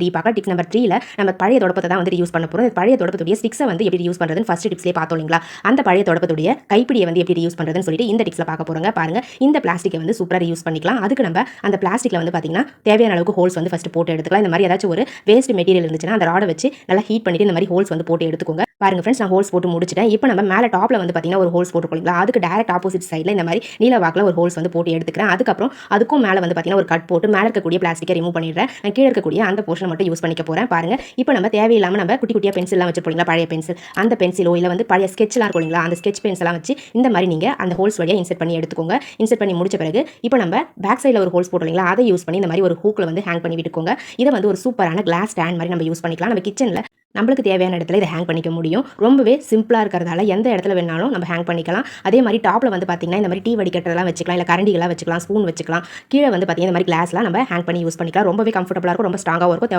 3 பார்க்கலாம். Tip number 3ல நம்ம பழைய தொடப்பத்தை தான் வந்து யூஸ் பண்ண போறோம். இந்த பழைய தொடப்பத்துடைய ஸ்டிக்ஸை வந்து எப்படி யூஸ் பண்றதுன்னு ஃபர்ஸ்ட் டிப்ஸ்லேயே பார்த்தோம் இல்லைங்களா? அந்த பழைய தொடப்பத்துடைய கைப்பிடியை வந்து எப்படி யூஸ் பண்றதுன்னு சொல்லிட்டு இந்த டிப்ஸ்ல பார்க்க போறோங்க. பாருங்க, இந்த பிளாஸ்டிக்கை வந்து சூப்பரா யூஸ் பண்ணிக்கலாம். அதுக்கு நம்ம அந்த பிளாஸ்டிக்ல வந்து பாத்தீங்கன்னா தேவையான அளவுக்கு ஹோல்ஸ் வந்து ஃபர்ஸ்ட் போட்டு எடுத்துக்கலாம். இந்த மாதிரி ஏதாச்சும் ஒரு வேஸ்ட் மெட்டீரியல் இருந்துச்சுன்னா அந்த ராடை வச்சு நல்லா ஹீட் பண்ணிட்டு இந்த மாதிரி ஹோல்ஸ் வந்து போட்டு எடுத்துக்கோங்க. பாருங்க ஃப்ரெண்ட்ஸ், நான் ஹோல்ஸ் போட்டு முடிச்சிட்டேன். இப்போ நம்ம மேலே டாப்ல வந்து பாத்தீங்கன்னா ஒரு ஹோல்ஸ் போட்டுக்கோங்களா, அதுக்கு டைரக்ட் ஆப்போசிட் சைடில் இந்த மாதிரி நீல வாக்கில் ஒரு ஹோல்ஸ் வந்து போட்டு எடுத்துக்கிறேன். அதுக்கப்புறம் அதுக்கும் மேலே வந்து பாத்தீங்கன்னா ஒரு கட் போட்டு மேலே இருக்கக்கூடிய பிளாஸ்டிக்கை ரிமூவ் பண்ணிடுறேன். நான் கீழே இருக்கக்கூடிய அந்த போர்ஷன் மட்டும் யூஸ் பண்ணிக்க போறேன். பாருங்க, இப்போ நம்ம தேவையில்லாம நம்ம குட்டி குட்டியா பென்சில்லாம் வச்சிருப்போம், பழைய பென்சில், அந்த பென்சிலோ இல்லை வந்து பழைய ஸ்கெட்ச்லாம் இருக்கும் இல்லைங்களா, அந்த ஸ்கெட்ச் பென்சிலாம் வச்சு இந்த மாதிரி நீங்க அந்த ஹோல்ஸ் வழியா இன்செர்ட் பண்ணி எடுத்துக்கோங்க. இன்செர்ட் பண்ணி முடிச்ச பிறகு இப்போ நம்ம பேக் சைடில் ஒரு ஹோல்ஸ் போட்டோம் இல்லைங்களா, அதை யூஸ் பண்ணி இந்த மாதிரி ஒரு ஹூக்ல வந்து ஹேங் பண்ணி விட்டுக்கோங்க. இதை வந்து ஒரு சூப்பரான கிளாஸ் ஸ்டாண்ட் மாதிரி நம்ம யூஸ் பண்ணிக்கலாம். நம்ம கிச்சன்ல நம்மளுக்கு தேவையான இடத்துல இதை ஹேங் பண்ணிக்க முடியும். ரொம்பவே சிம்பிளா இருக்கிறதால எந்த இடத்துல வேணாலும் நம்ம ஹேங் பண்ணிக்கலாம். அதே மாதிரி டாப்ல வந்து பாத்தீங்கன்னா இந்த மாதிரி டீ வடிகட்டெல்லாம் வச்சுக்கலாம், இல்லை கரண்டிகளாக வச்சுக்கலாம், ஸ்பூன் வச்சுக்கலாம். கீழே வந்து பாத்தீங்கன்னா இந்த மாதிரி கிளாஸ்லாம் நம்ம ஹேங் பண்ணி யூஸ் பண்ணிக்கலாம். ரொம்பவே கம்ஃபர்டபுளாக இருக்கும், ரொம்ப ஸ்ட்ராங்காகவும் இருக்கும்.